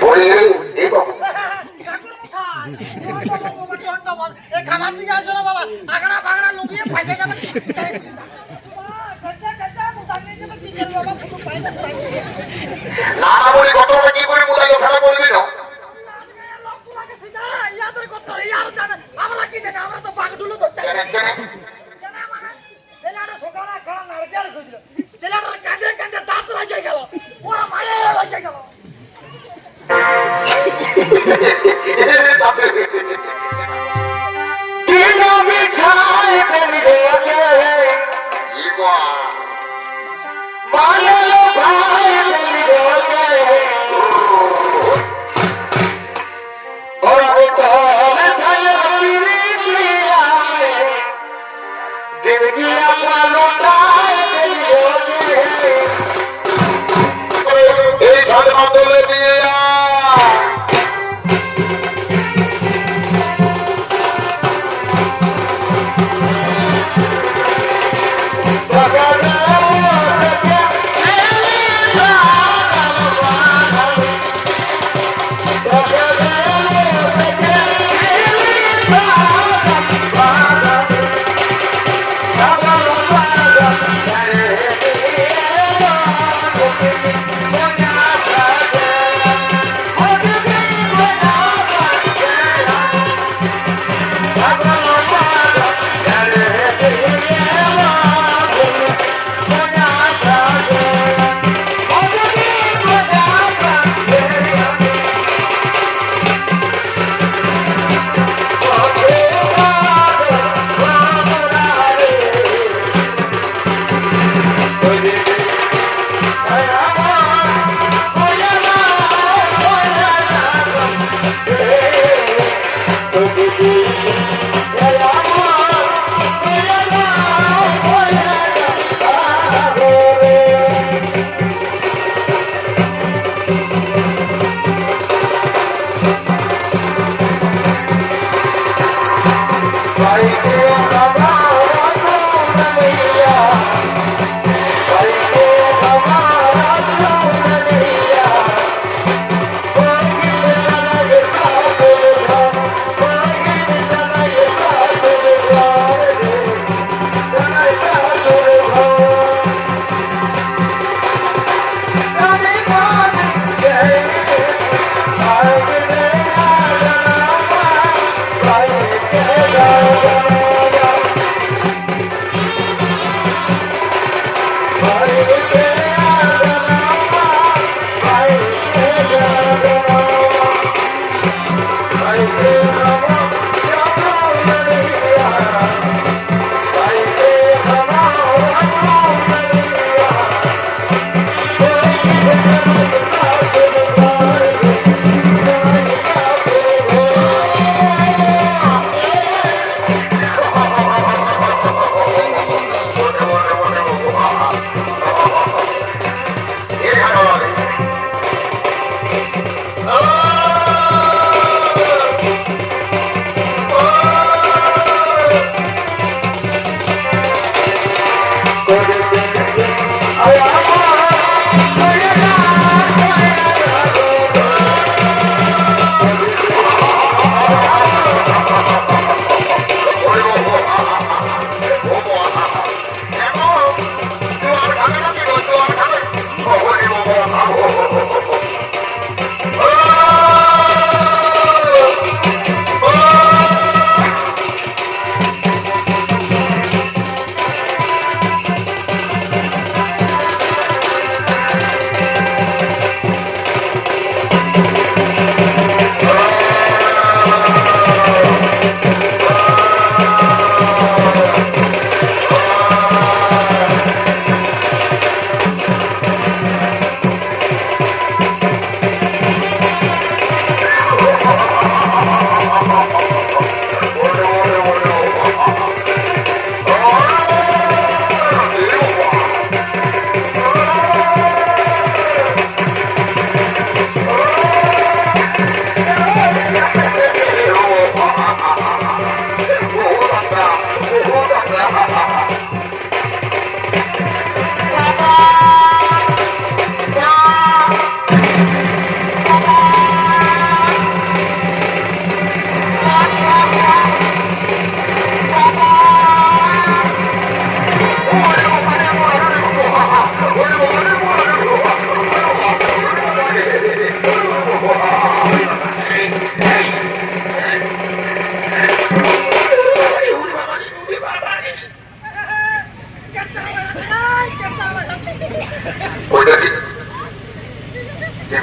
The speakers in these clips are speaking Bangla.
ওরে এই বাবু খাবার দিকে আসে না বাবা আগড়া পাগড়া লুকিয়ে পয়সা যাবে না না বলে ঘটনাটা কি করে মুদাইলো খারাপ বলবি না আমরা কি জানি আমরা তো বাঘডুলো ধরতে ছেলেটার কাঁদে কাঁদে দাঁত রাজে গেল ওরা মারে রাজে গেল এই ঝড় মাতলে দিয়ে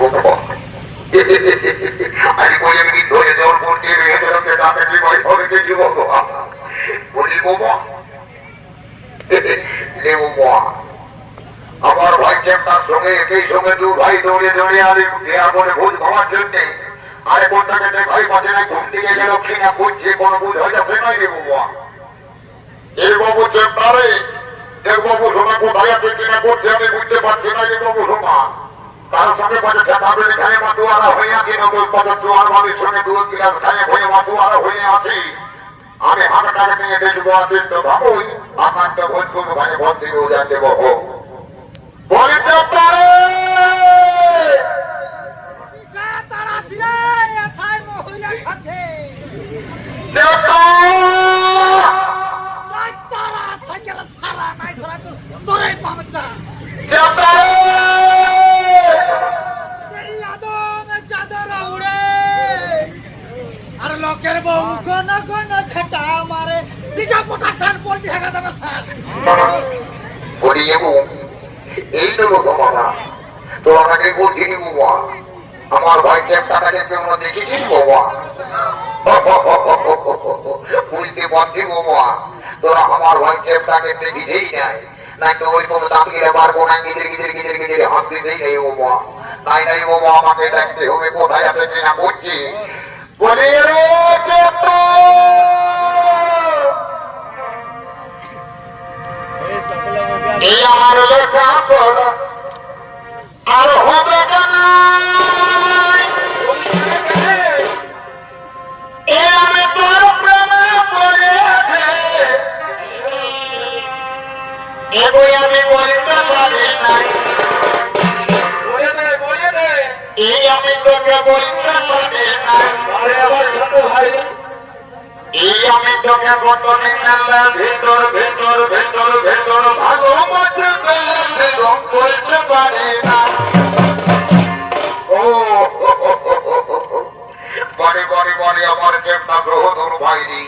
বাবা আরে বলে আমি ধরে জল পড়তে রেখে রাখতে তাকে কি ভাই ধরে দেখি বাবা বলি বাবা লে বাবা আমার ভাই চেপটার সঙ্গে একই সঙ্গে দু ভাই দৌড়ে দৌড়ে আরে দেয়া করে ভোজ খাওয়ার জন্যে আরে কোনটাকে ভাই পাশে না ঘুম থেকে গেল কিনা করছে কোনো বুঝ হয়ে যাচ্ছে নাই রে বাবা এই বাবু চেপটারে দেখ বাবু সোনা কোথায় আছে কিনা করছে আমি বুঝতে পারছি না রে বাবু সোনা তার সঙ্গে পাশে ঠেকাবে এখানে মাতুয়ারা হয়ে আছি নব্বই পঁচাশ চুয়ার বাড়ির সঙ্গে দু গিলাস খাইয়ে হয়ে মাতুয়ারা হয়ে আছি আমি হাঁটাটাকে নিয়ে দেখবো আছিস তো ভাবুই আপনার তো ভোজ করবো ভাই ঘর থেকেও জানতে বাবু বলে চেপটারে তারা ছিলে এথায় মহিলা খাচ্ছে চেপটা তারা সাইকেল সারা নাই সারা তো তোরে পামচা চেপটারে তেরি আদম চাদর উড়ে আর লোকের বউ কোন কোন ছটা মারে দিজা পটাকসান পড়তি হেগা দেবে স্যার বলি এবু এই তো বাবা তো আমাকে বলছিনি বাবা আমার ভাই চেপটাটাকে কেমন দেখেছিস বাবা বুঝতে পারছি বাবা তোরা আমার ভাই চেপটাকে দেখিছেই নাই নাই তো ওই কোনো দাঁতিয়ে পারবো না গিদের গিদের গিদের গিদের হাসতেছেই নেই বাবা নাই নাই বাবা আমাকে দেখতে হবে কোথায় আছে কিনা করছি বলে রে চেপটা এই আমার লেখা পড়া আর হবে কেন এ আমি তোর প্রেমে পড়েছে এগোই আমি বলতে পারি নাই এই আমি তোকে বলতে পারি নাই এই আমি তোকে কতদিন ভেতর ভেতর ভেতর ভেতর ভালোবাসে বলতে পারি না ও বলে বলে বলে আমার চেপটা গ্রহ ধর ভাইরি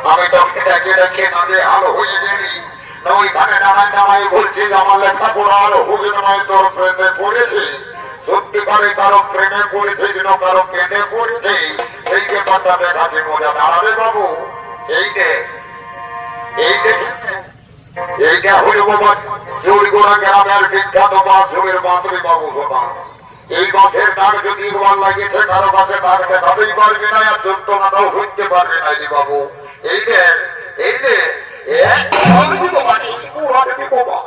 আমি তোকে ডেকে রেখে নদে আলো হয়ে গেলি না ওইখানে দাঁড়ায় দাঁড়ায় বলছি আমার লেখাপড়া আলো হবে নয় তোর প্রেমে পড়েছে সত্যিকারে কারো প্রেমে পড়েছে যেন কারো কেঁদে পড়েছে সেই ব্যাপারটা দেখাচ্ছে মজা দাঁড়াবে বাবু এই দেখ এই দেখে এইটা হলো বাবা চৌরিগোড়া গ্রামের বিখ্যাত বাঁশুরের বাঁশুরি বাবু সোনা এই গাছের দাগ যদি রোয়াল লাগিয়েছে কারো কাছে দাগ দেখাতেই পারবে না আর যন্ত্রণাটাও শুনতে পারবে না রে বাবু এই দেখ এই দেখ বাবা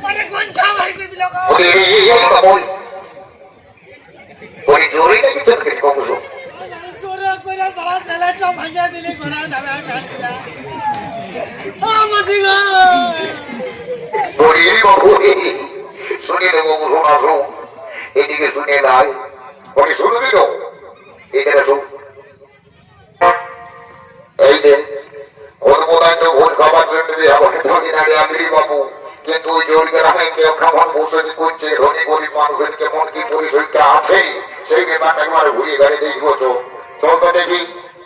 মানে গঞ্জা মারি দিল গো ওই জোরে নাকি চলবে কমল জোরে কইরা সারা সেলাইটা ভাঙিয়া দিলে গোনা যাবে কাটিলা ও মাসি গো ওরে বাবু শুনে রে বাবু শোনা শোন এদিকে শুনে নাই ওকে শুনবি তো এদিকে শুন এই যে ওর বোধহয় তো ভোজ খাবার জন্য আমাকে ধনী নাড়ে আনলি বাবু কিন্তু ওই জোর গ্রামে কেউ খাবার বসতি করছে ধনী গরিব মানুষের কেমন কি পরিচয়টা আছে সেই ব্যাপারটা একবার ঘুরিয়ে গাড়ি দেখবো চল তো দেখি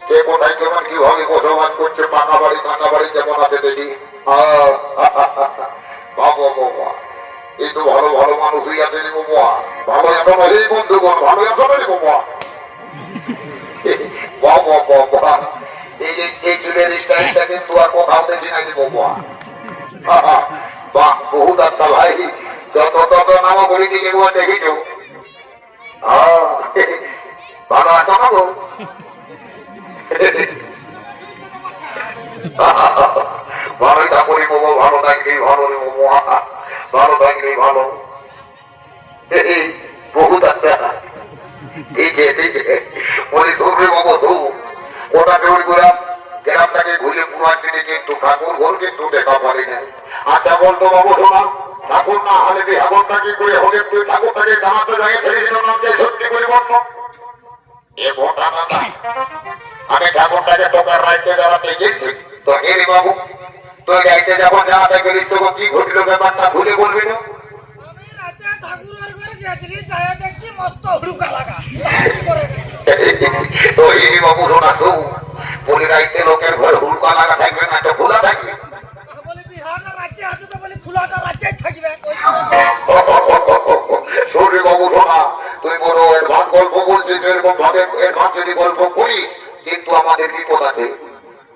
কে কোথায় কেমন কিভাবে বসবাস করছে পাকা বাড়ি কাঁচা বাড়ি কেমন আছে দেখি বাবা বাবা এই তো ভালো ভালো মানুষই আছে রে বাবা ভালো এখন এই বন্ধুগণ ভালো এখন রে বাবা বাবা বাবা এই যে এই চুলের স্টাইলটা কিন্তু আর কোথাও দেখি নাকি বাবা বাহ বহুত আচ্ছা ভাই যত তত নাম করি দিকে একবার দেখিছো ভালো আছো না গো ভালোই থাকলি বাবু ভালো থাকলেই ভালো রে বাবু ভালো থাকলেই ভালো বহুত আচ্ছা ঠিক আছে বলি ধরবে বাবু তো ওটা চুরি করে গ্রামটাকে ঘুরে পুরাটিনে কিন্তু ঠাকুর ঘর কিন্তু দেখা পারি না আচ্ছা বলতো বাবু শোনা ঠাকুর না হলে বিহাগরটা কি করে হলে তুই ঠাকুরটাকে জানাতে জায়গায় ছেড়েছিল না সত্যি করে বলল এ ভোটা না আমি ঠাকুরটাকে তোকার রাইতে জানাতে গেছি তো হেরে বাবু তুই রাইতে যখন জানাতে গেলিস তখন কি ঘটলো ব্যাপারটা ভুলে বলবি না আমি রাতে ঠাকুরের ঘরে গেছিলি যায় দেখছি মস্ত হুড়ুকা লাগা তো হেরে বাবু শোনা শোন বলি রাইতে লোকের ঘরে হুড়কা লাগা থাকবে না তো খোলা থাকবে বলি বিহারটা এরকম ভাবে এডভান্স যদি গল্প করি কিন্তু আমাদের বিপদ আছে।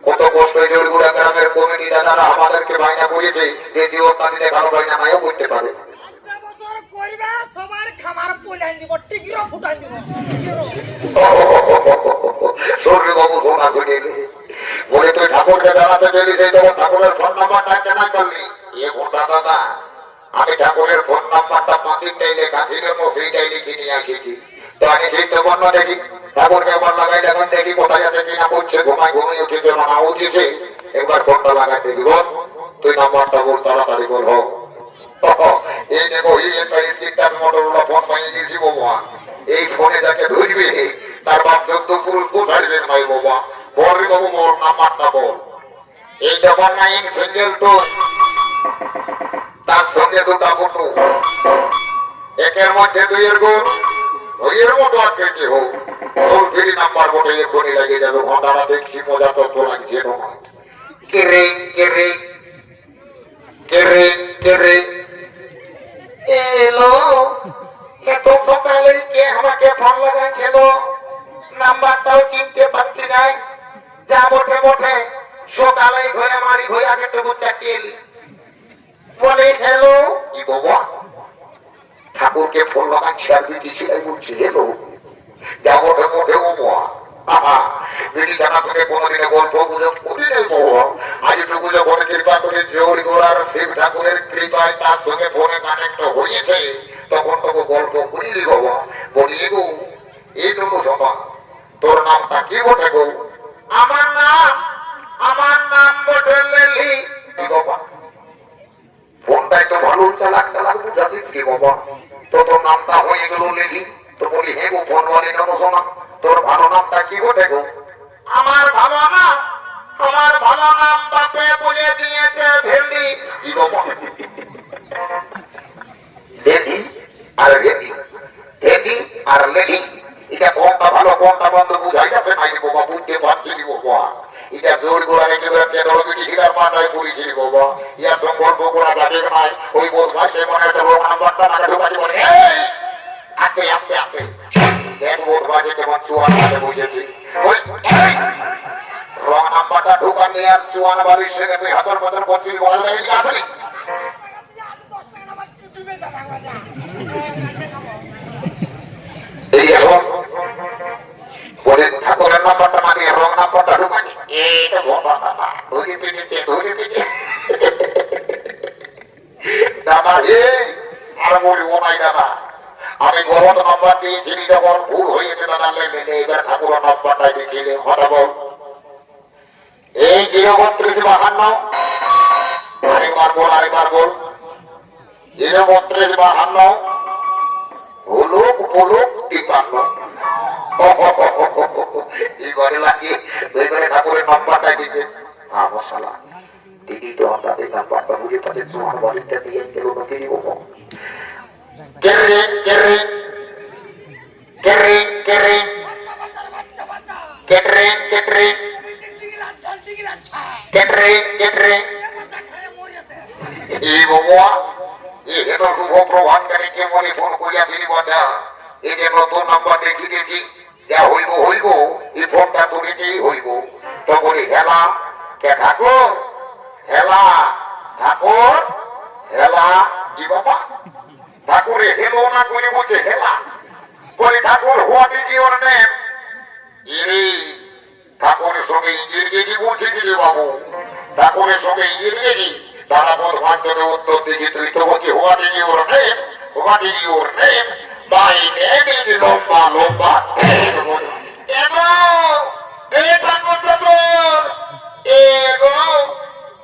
কত কষ্ট জোরগুড়া গ্রামের কমিটি দাদারা আমাদেরকে বাইনা করেছে, বেশি ওস্তাদি দেখানো বাইনা নাও করতে পারে। সবার খাবার পোলাই দিব, টিকিরও ফুটাই দিব। সৌর্য বাবু ধোনা ছুটে বলে তুই ঠাকুরকে জানাতে চলি, সেই তখন ঠাকুরের ফোন নাম্বারটা কেনা করলি? এ ঘোটা দাদা, আমি ঠাকুরের ফোন নাম্বারটা 5টাই লেখা ছিল, সেইটাই লিখে নিয়ে আসিছি। তো আমি সেই তো বন্য দেখি ঠাকুরকে একবার লাগাই, এখন দেখি কোথায় আছে কিনা করছে, ঘুমিয়ে উঠেছে না উঠেছে, একবার ফোনটা লাগাই দেখি। বল তুই নাম্বারটা বল, তাড়াতাড়ি বল। হোক এই দেখো এই একটা স্ক্রিনটাচ মোটরোলা ফোন পাইয়ে গেছি বাবা। এই ফোনে যাকে ধরবে তার বাপ 14 পুরুষ কোথাড়বে নাই বাবা। বল রে বাবু, মোর নাম্বারটা বল। এই 99 সিঙ্গেল টু, তার সঙ্গে দুটা ফটো, একের মধ্যে দুইয়ের গুণ, ওইয়ের মতো আজকে কি হোক টোল ফ্রি নাম্বার বটে, এক্ষুনি লেগে যাবে। ঘন্টাটা দেখছি মজা তত্ত্ব লাগছে তোমার। কেরে কেরে কেরে কেরে এলো, এত সকালে কে আমাকে ফোন লাগাচ্ছিল? নাম্বারটাও চিনতে পারছি নাই। যা বটে বটে, সকালে ঘরে মারি ঘরে আগে টুকু চাকিয়ে বলে হ্যালো। কি বাবা, ঠাকুরকে ফোন লাগাচ্ছি আর বিটি ছিলাই বলছি হ্যালো। যা বটে বটে বাবা, বিটি জানা তোকে কোনোদিনে গল্প গুজব করি নাই বাবা। আজ টুকু যখন কৃপা করে জোর গোড়ার শিব ঠাকুরের কৃপায় তার সঙ্গে ফোনে কানেক্ট হয়েছে, তখন তোকে গল্প করিলি বাবা। বলি গো এইটুকু শোনা, তোর নামটা কি বটে গো? আমার নাম বটে লেলি। কি বাবা, ফোনটাই তো ভালো চালাক চালাক বুঝাচ্ছিস কি বাবা? তো তোর নামটা হয়ে গেল লেলি। তো বলি হে গো ফোন বলি কেন শোনা, তোর ভালো নামটা কি বটে গো? আমার ভালো নাম বাপে বলে দিয়েছে ভেন্ডি। কি বাবা, ভেন্ডি আর ভেন্ডি, ভেন্ডি আর লেডি, এটা কোনটা ভালো কোনটা বন্ধ বুঝাই যাচ্ছে নাই বাবা। বুঝতে পারছি বাবা, এটা জোর গোড়া রেখে বেড়াচ্ছে রবিটি হিরার মাথায় পড়েছিলি বাবা। ইয়ার সম্পর্ক করা যাবে নাই। ওই বদমাসে মনে হচ্ছে রোগ নাম্বারটা নাকি ঢোকাচ্ছি বলে আস্তে আস্তে আস্তে দেখ বদমাসে কেমন চুয়ান মাঠে বসেছি। রং নাম্বারটা ঢোকা নিয়ে আর চুয়ান বাড়ির সঙ্গে তুই হাতর পাতর করছিস, বল দেখি আসলি। এই এখন বলে ঠাকুরের নাম্বারটা না দিয়ে রং নাম্বারটা ঢুকানি, এইটা ধরে পেটেছে ধরে পেটে দাদা। আর বলি ও নাই দাদা, আমি গলত নাম্বার দিয়েছিলি যখন ভুল হয়েছে দাদা, লেগে এবার ঠাকুরের নাম্বারটাই দিয়েছিলি। কথা বল, এই 03252, আরেকবার বল 03252 হলুক হলুক 53। এইবারে লাগে এইবারে ঠাকুরের নাম্বারটাই দিতে। মশালা দিদি তো আমরা এই নাম্বারটা বুঝে পাচ্ছে, তোমার বাড়িতে দিয়ে গেল না কি বলবো। কেরে কেরে কেরে কেরে কেটরে কেটরে কেটরে কেটরে এই বাবা, এই হেন শুভ প্রভাতকারীকে মনে ফোন করিয়া দিলি বাঁচা। এই যে নতুন নাম্বার দেখি গেছি, যা হইব হইব, এই ফোনটা তুলিতেই হইব। তো বলি হেলা কে ঠাকুর, হেলা ঠাকুর, হেলা। কি বাবা, ঠাকুরে হেলো না করে বলছে হেলা। বলি ঠাকুর হোয়াট ইজ ইউর নেম? ইরি ঠাকুরের সঙ্গে ইংরেজি বলছে দিলে বাবু, ঠাকুরের সঙ্গে ইংরেজি। তারা বদমান্তরে উত্তর দিকে তুই তো বলছি what is your name, what is your name? My name is লম্বা লম্বা। ঠাকুর শ্বশুর এগো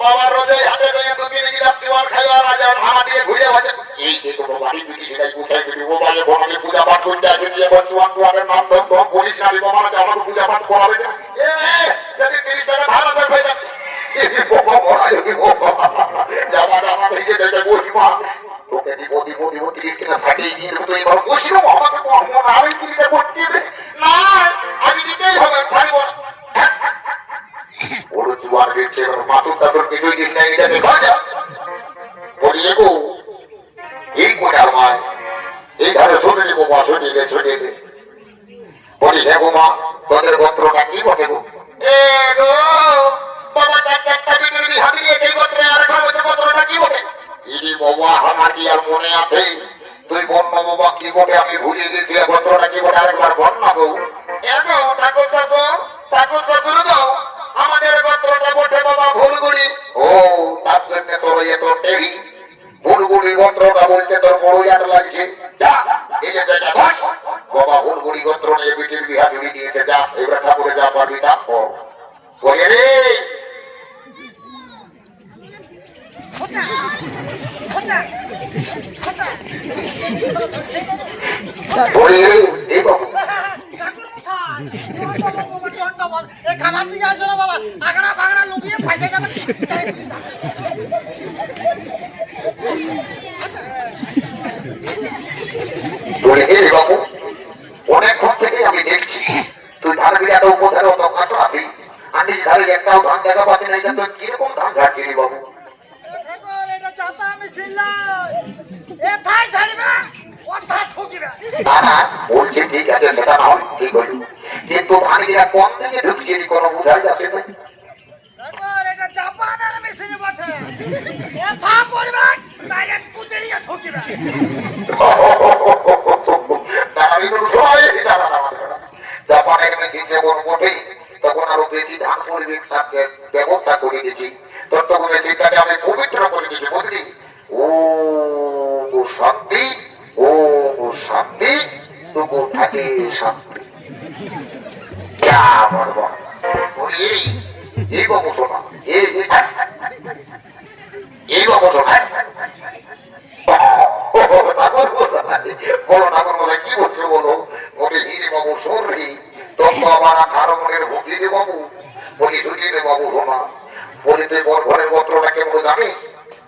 বাবা রোজে হাতে গিয়ে 2-3 গিলাস চিওয়াল খাইয়া রাজা ভাড়া দিয়ে ঘুরে আছে। এই দেখো বাড়ি পিটি সেটাই কোথায় পিটি ও বাজে বনালে পূজা পাঠ করতে আছে, দিয়ে বলছুয়ান তোয়ারের নাম ধর তো পুলিশ নালি বাবা না আমাকে পূজা পাঠ করাবে না। যদি 30 টাকা ভাড়া দেয় ভাই জামা জামা ভেঙে দেখে বসিমা তোকে দিব 30 টাকা ফাটিয়ে দিয়ে দেবো। তো এইবার বসিল আমাকে মনে আরো 30 টাকা করতে দেবে না, আজ দিতেই হবে, ছাড়িব না। ওর জুয়ার বেঁচে মাসুর টাসুর কিছুই দিস নাই, এটা দেখা যা বলি এগো এই কোটার মায় এই ধারে ছুটে দিব, ছুটে দে বলি হে গো মা, তোদের গোত্রটা কি বটে গো? এ গো বাবা, চারটা বিটির বিহা দিয়ে এই গোত্রে আর একটা গোত্রটা কি বটে? ইনি বাবা, আমার কি আর মনে আছে? তুই বন্য বাবা কি বটে আমি ভুলে গেছি। গোত্রটা কি বটে আরেকবার বল না গো। এগো ঠাকুর শ্বশুর গো, আমাদের গোত্রটা বটে বাবা ভুলগুড়ি। ও, তার জন্য তোর এত টেরি। ভুলগুড়ি গোত্রটা বলতে তোর বড় ইয়াদ লাগছে। যা এই যে জায়গা বস বাবা, ভুলগুড়ি গোত্র নিয়ে বিটির বিহা জুড়ি দিয়েছে। যা এবার ঠাকুরে যা পারবি তা কর। বলে রে বলে রে এই বাবু, খাবার দিকে আসো না বাবা, আগড়া ফাগড়া লুকিয়ে পয়সা যাবে। বলে হে রে বাবু, অনেকক্ষণ থেকে আমি দেখছি তুই ধান বিরাট উপধারে অত কাঁচা আছি, আর নিজ ধারে একটাও ধান দেখা পাচ্ছি না। তুই কিরকম ধান ঝাড়ছি রে বাবু? এটা চাতা আমি ছিলাম, এথায় ছাড়বে ওথায় ঠকিবে। না না, বলছি ঠিক আছে, সেটা না হয় ঠিক হইল, কিন্তু ধান বিরাট কোন দিকে ঢুকছে রে কোনো বুঝাই যাচ্ছে না। এটা জাপানের মেশিন বটে, এথা পড়বে ডাইরেক্ট কুচড়িয়ে ঠকিবে। জাপানের মেশিন যখন বটে তখন আরো বেশি ধান পরিবেশ ব্যবস্থা করে দিয়েছি। ততটুকু মেশিনটাকে আমি পবিত্র করে দিয়েছি বুঝলি। ও শান্তি, ও শান্তি, তবু থাকে শান্তি। বলি এই বাবু শোনা, এই বাবু শোনা, বলো ঠাকুর বলে কি বলছে বলো? বলি হিরে বাবু শোন রে, তোর তো আমার 18 মনের ভুগি রে বাবু। বলি ঢুকি রে বাবু শোনা, বলি তুই বর ঘরের গোত্রটা কেমন জানিস?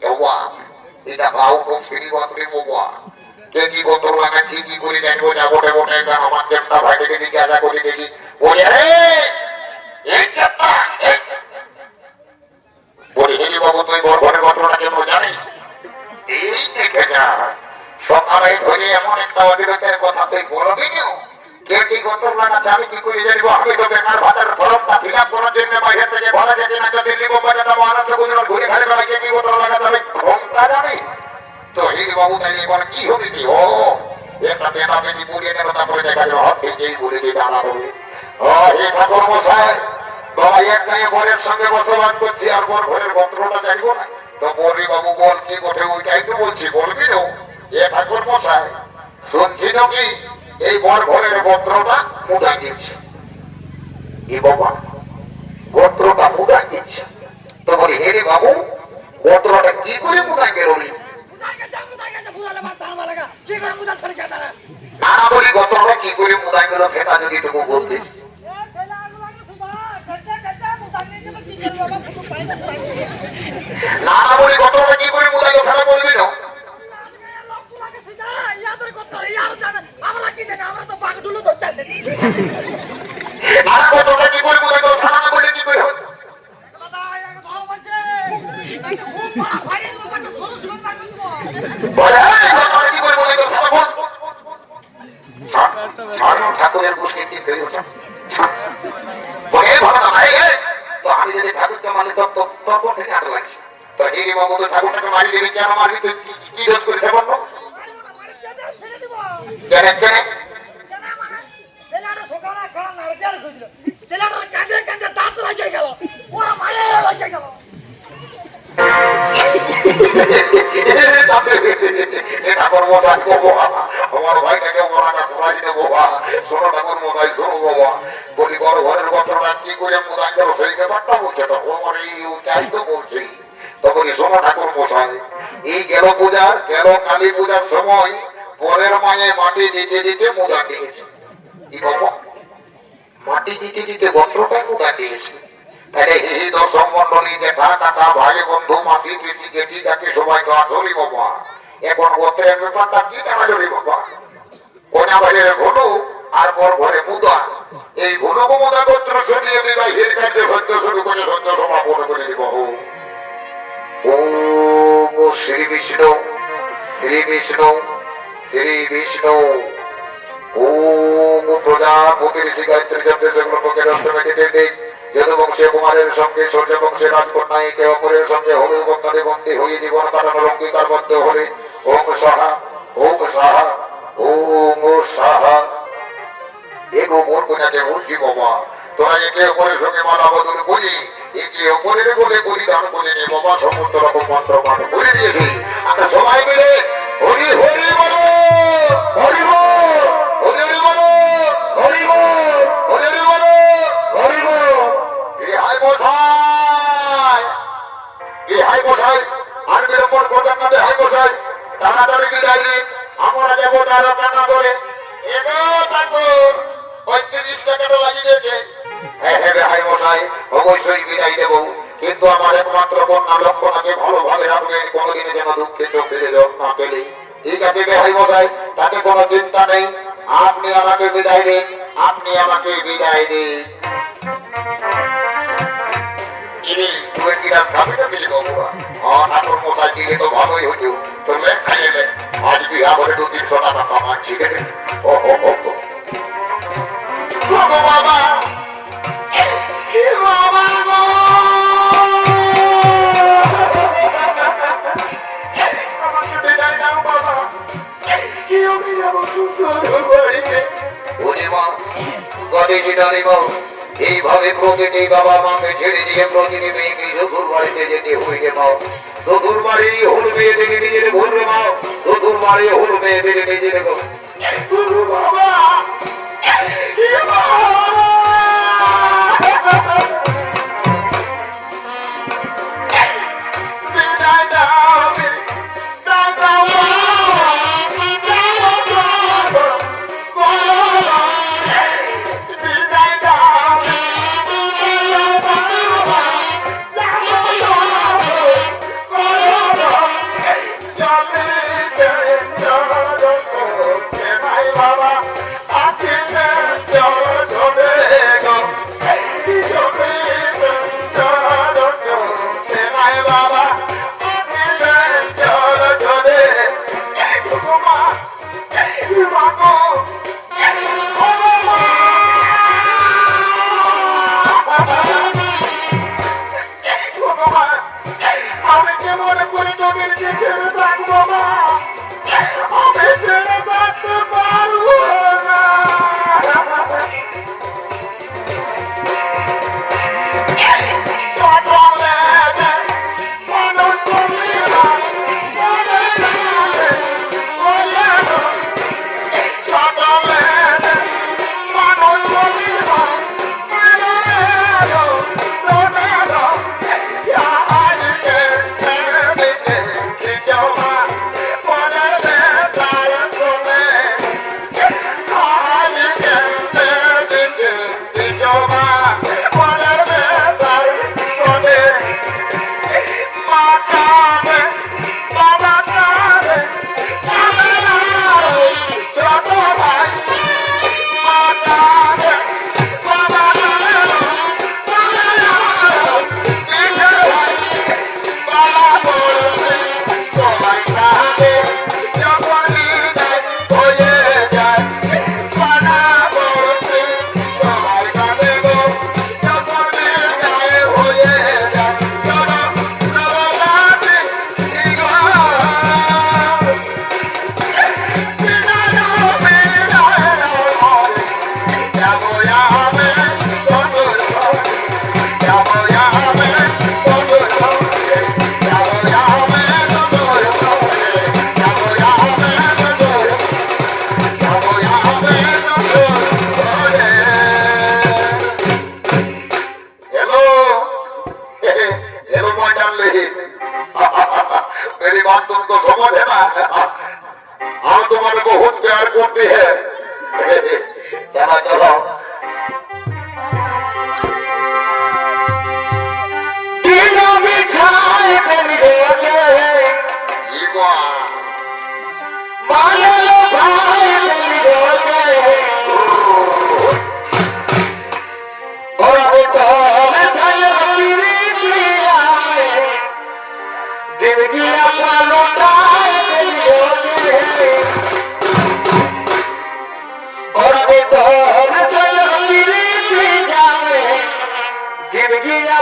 বাবা এটা বাউ কম শ্রীবাস রে বাবা। কে কি গোত্র লাগাচ্ছি কি করি জানবো? যা গোটে গোটে আমার চেপটা ভাই দেখে দেখি আশা করি দেখি। বলি আরে এই চেপটা, বলি হিরে বাবু তুই বর ঘরের গোত্রটা কেমন জানিস? এই দেখে যা সকালে ধরে এমন একটা অবিরতের কথা তুই বলবি কেউ? কে কি গোত্র লাগাচ্ছে আমি কি করে জানবো? আমি তো বেকার ভাতার ফর্মটা ফিল আপ করার জন্য বাইরে থেকে ঘরে গেছি, না তো দিল্লি বোম্বাই যাবো, মহারাষ্ট্র গুজরাট ঘুরে ঘাড়ে বেলা কে কি গোত্র লাগাচ্ছে আমি ঘন্টা জানি তো। হির বাবু তাই এবার কি হবে কি? ও একটা বেটা বেটি পুড়িয়ে নেবে, তারপরে দেখা যাবে হট থেকেই বলেছি জানা হবে। ও হে ঠাকুর মশাই, বাবা এক গায়ে বরের সঙ্গে বসবাস করছি আর বর ঘরের গোত্রটা জানবো না? তো বলি বাবু বল কি গোটে? ওইটাই তো বলছি, বলবি না? এ ঠাকুর মশাই শুনছি নাকি এই বর ঘরের গোত্রটা মুদাই দিচ্ছে। এ বাবা, গোত্রটা মুদাই দিচ্ছে? তো বলি হে রে বাবু, গোত্রটা কি করে মুদাই বেরোলি? না না, বলি গোত্রটা কি করে মুদাই বেরো সেটা যদি একটু বলতিস। না না, বলি গোত্রটা কি করে মুদাই গেলো সেটা বলবি না? আমরা তো বাঘডুলু ধরতেছি। আর গোত্রটা কি করে মুদাই গেলো সেটা না বললে কি করে হবে? ঠাকুরের আমি যদি ঠাকুরকে মানি তখন থেকে আট লাগছে। তো হিরি বাবু তো ঠাকুরটাকে মারি দিবি, কেন মারবি? তুই কি দোষ করেছে বলবো? কেন কেন আমার ভাইটাকে শোনো ঠাকুর মশাই, শোনো বাবা, বলি ঘরের কথাটা কি করে মোদাই গেল সেই ব্যাপারটা বলছে। তখন এই তো বলছি। তো বলি শোনো ঠাকুর মশাই, এই গেল পূজা, গেল কালী পূজার সময় পরের মায়ে মাটি দিতে দিতে মোদা দিয়েছে। কি বাবা, মাটি দিতে দিতে গোত্রটাই মোদা দিয়েছে। তাহলে এই দর্শক মন্ডলী, জেঠা কাকা ভাই বন্ধু মাসি পিসি জেঠি কাকি সবাই তো আসলি বাবা। এখন গোত্রের ব্যাপারটা কি জানা যাবি বাবা? কোনা বাইরের ঘনু আর বর ঘরে মুদা, এই ঘনু মুদা গোত্র সরিয়ে বিবাহের কাজে সত্য শুরু করে সত্য সমাপন করে দিব। ও শ্রী বিষ্ণু, শ্রী বিষ্ণু, শ্রী বিষ্ণু, ওম প্রজাপতি ঋষি গায়ত্রী শব্দে সেগুলো পক্ষের অষ্টমেটিতে দিক যদুবংশীয় কুমারের সঙ্গে সূর্য বংশের রাজকন্যা একে অপরের সঙ্গে হলু বন্ধনে বন্দী হয়ে জীবন কাটানোর অঙ্গীকারবদ্ধ হলে ওম সাহা ওম সাহা ওম সাহা এগো মোর কন্যাকে বলছি বাবা তোরা একে অপরের সঙ্গে মালা বদল করি একে অপরের বলে পরিধান করে নিয়ে বাবা সমস্ত রকম মন্ত্র পাঠ করে দিয়েছি আমরা সবাই মিলে হরি হরি বলো হরি বল হরি হরি বলো হরি বল হরি হরি বলো হরি বল এই হাই মশাই আর বিলম্বন করবেন না হাই মশাই তাড়াতাড়ি বিদায় দিন আমরা যাবো তারা টানা করে এবার ঠাকুর ৩৫ টাকাটা লাগিয়ে দিয়েছে হ্যাঁ হাই মশাই অবশ্যই বিদায় দেব কিন্তু আমার একমাত্র কন্যা লক্ষণাকে ভালোভাবে রাখবেন কোনোদিনে যেন দুঃখে চোখে জল না পেলে ঠিক আছে হাই মশাই তাতে কোনো চিন্তা নেই আপনি আমাকে বিদায় দিন আপনি আমাকে বিদায় দিন তুই কি রাত খাবি না মিলি বাবুরা ঠাকুর মশাই দিলে তো ভালোই হতো তোর লেখ খাইলে আজ বিহা করে ২-৩০০ টাকা কামাচ্ছি ও বাবা এইভাবে প্রতিটি বাবা মাকে ছেড়ে দিয়ে প্রতিটি মেয়েকে শ্বশুর বাড়িতে যেতে হইলে মাও শ্বশুর বাড়ি হল মেয়েদেরকে নিজের ঘুরবে মাও শ্বশুর বাড়ি হল মেয়েদের নিজের বাবা मेरी बात तुमको समझ है ना हम तुम्हारे बहुत प्यार करते हैं चलो चलो और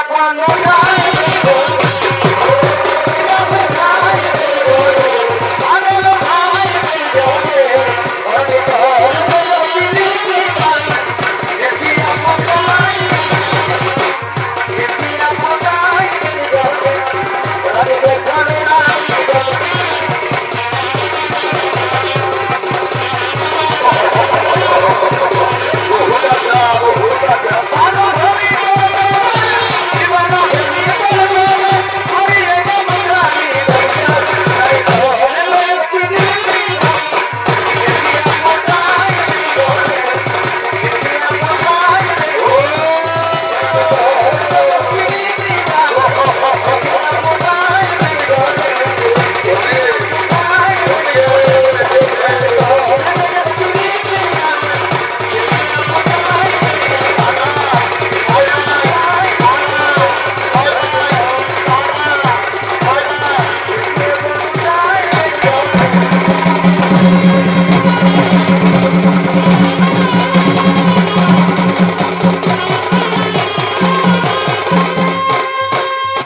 কোন